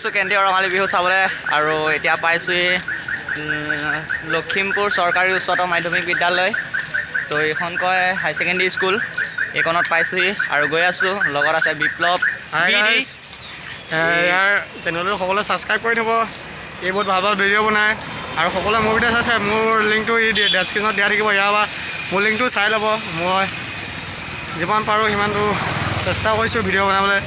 আছোঁ কেন্দ্ৰীয় ৰঙালী বিহু চাবলৈ আৰু এতিয়া পাইছোঁ লখিমপুৰ চৰকাৰী উচ্চতৰ মাধ্যমিক বিদ্যালয় তো এইখন কয় হাই ছেকেণ্ডেৰী স্কুল এইখনত পাইছোঁহি আৰু গৈ আছোঁ লগত আছে বিপ্লৱ ইয়াৰ চেনেলটো সকলোৱে ছাবস্ক্ৰাইব কৰি থ'ব এই বহুত ভাল ভাল ভিডিঅ' বনায় আৰু সকলোৱে মোৰ ভিডিঅ' চাইছে মোৰ লিংকটো ডেছক্ৰিপশ্যনত দিয়া থাকিব ইয়াৰ পৰা মোৰ লিংকটো চাই ল'ব মই যিমান পাৰোঁ সিমানটো চেষ্টা কৰিছোঁ ভিডিঅ' বনাবলৈ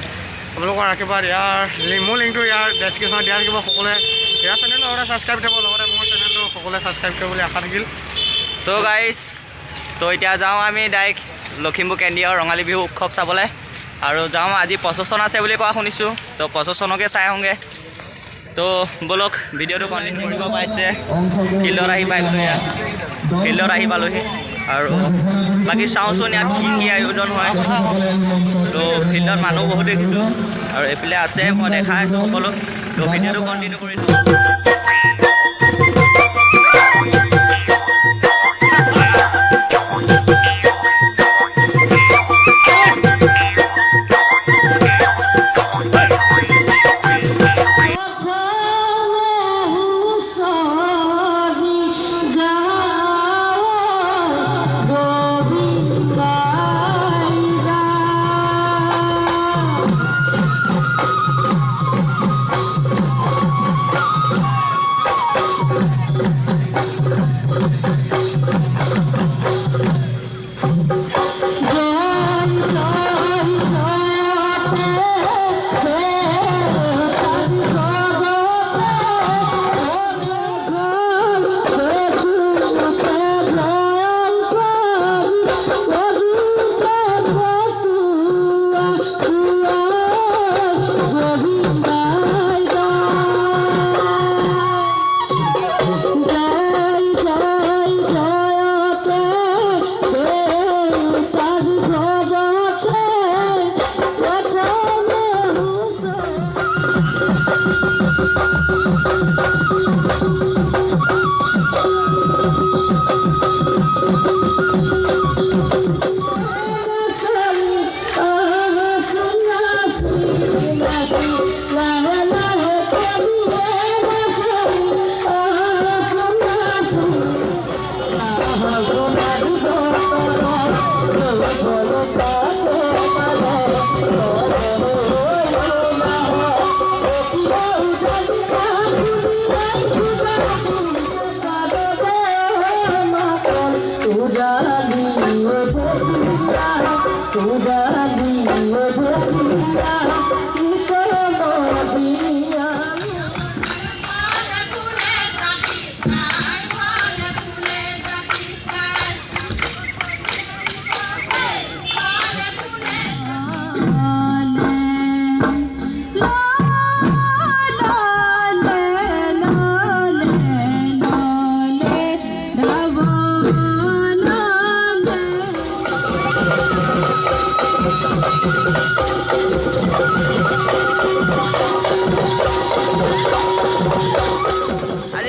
আপোনালোকৰ ৰাখিবা ইয়াৰ মোৰ লিংকটো ইয়াৰ ডেছক্ৰিপশ্যনত দিয়া থাকিব সকলোৱে ইয়াৰ চেনেলটো লগতে ছাবস্ক্ৰাইব থ'ব লগতে মোৰ চেনেলটো সকলোৱে ছাবস্ক্ৰাইব কৰিব বুলি আশা থাকিল তো গাইজ তো এতিয়া যাওঁ আমি ডাইৰেক্ট লখিমপুৰ কেন্দ্ৰীয় ৰঙালী বিহু উৎসৱ চাবলৈ আৰু যাওঁ আজি প্ৰচেছন আছে বুলি কোৱা শুনিছোঁ তো প্ৰচেছনকে চাই আহোঁগৈ তো ব'লক ভিডিঅ'টো কণ্টিনিউ কৰিব পাইছে ফিল্ডত আহি পাইছোঁ ইয়াত ফিল্ডত আহি পালোঁহি আৰু বাকী চাওঁচোন ইয়াত কি কি আয়োজন হয় তো ফিল্ডত মানুহ বহুত দেখিছোঁ আৰু এইফালে আছে মই দেখাই আছোঁ সকলো তো ভিডিঅ'টো কণ্টিনিউ কৰি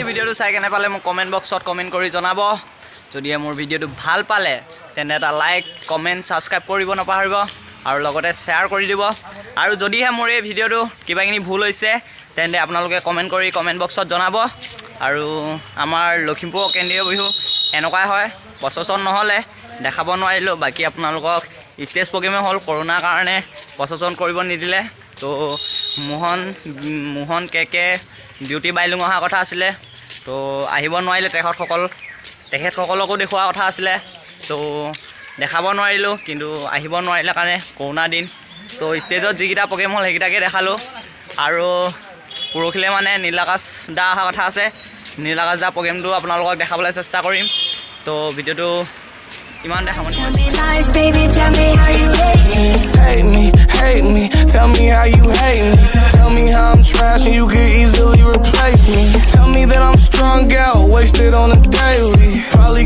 ভিডিঅ'টো চাই কেনে পালে মোক কমেণ্ট বক্সত কমেণ্ট কৰি জনাব যদিহে মোৰ ভিডিঅ'টো ভাল পালে তেন্তে এটা লাইক কমেণ্ট ছাবস্ক্ৰাইব কৰিব নাপাহৰিব আৰু লগতে শ্বেয়াৰ কৰি দিব আৰু যদিহে মোৰ এই ভিডিঅ'টো কিবাখিনি ভুল হৈছে তেন্তে আপোনালোকে কমেণ্ট কৰি কমেণ্ট বক্সত জনাব আৰু আমাৰ লখিমপুৰ কেন্দ্ৰীয় বিহু এনেকুৱাই হয় প্ৰচেছন নহ'লে দেখাব নোৱাৰিলোঁ বাকী আপোনালোকক ষ্টেজ প্ৰগ্ৰেমে হ'ল কৰোণাৰ কাৰণে প্ৰচেছন কৰিব নিদিলে তো মোহন কে বিউটি বাইলুং অহা কথা আছিলে তো আহিব নোৱাৰিলে তেখেতসকলকো দেখুওৱা কথা আছিলে তো দেখাব নোৱাৰিলোঁ কিন্তু আহিব নোৱাৰিলে কাৰণে কৰোণা দিন তো ষ্টেজত যিকেইটা প্ৰগ্ৰেম হ'ল সেইকেইটাকে দেখালোঁ আৰু পৰহিলৈ মানে নীলাকাশ দা অহা কথা আছে নীলাকাশ দা প্ৰগ্ৰেমটো আপোনালোকক দেখাবলৈ চেষ্টা কৰিম তো ভিডিঅ'টো ইমানতে সামৰণি Tell me how you hate me. Tell me how I'm trash and you could easily replace me. Tell me that I'm strung out, wasted on a daily. Probably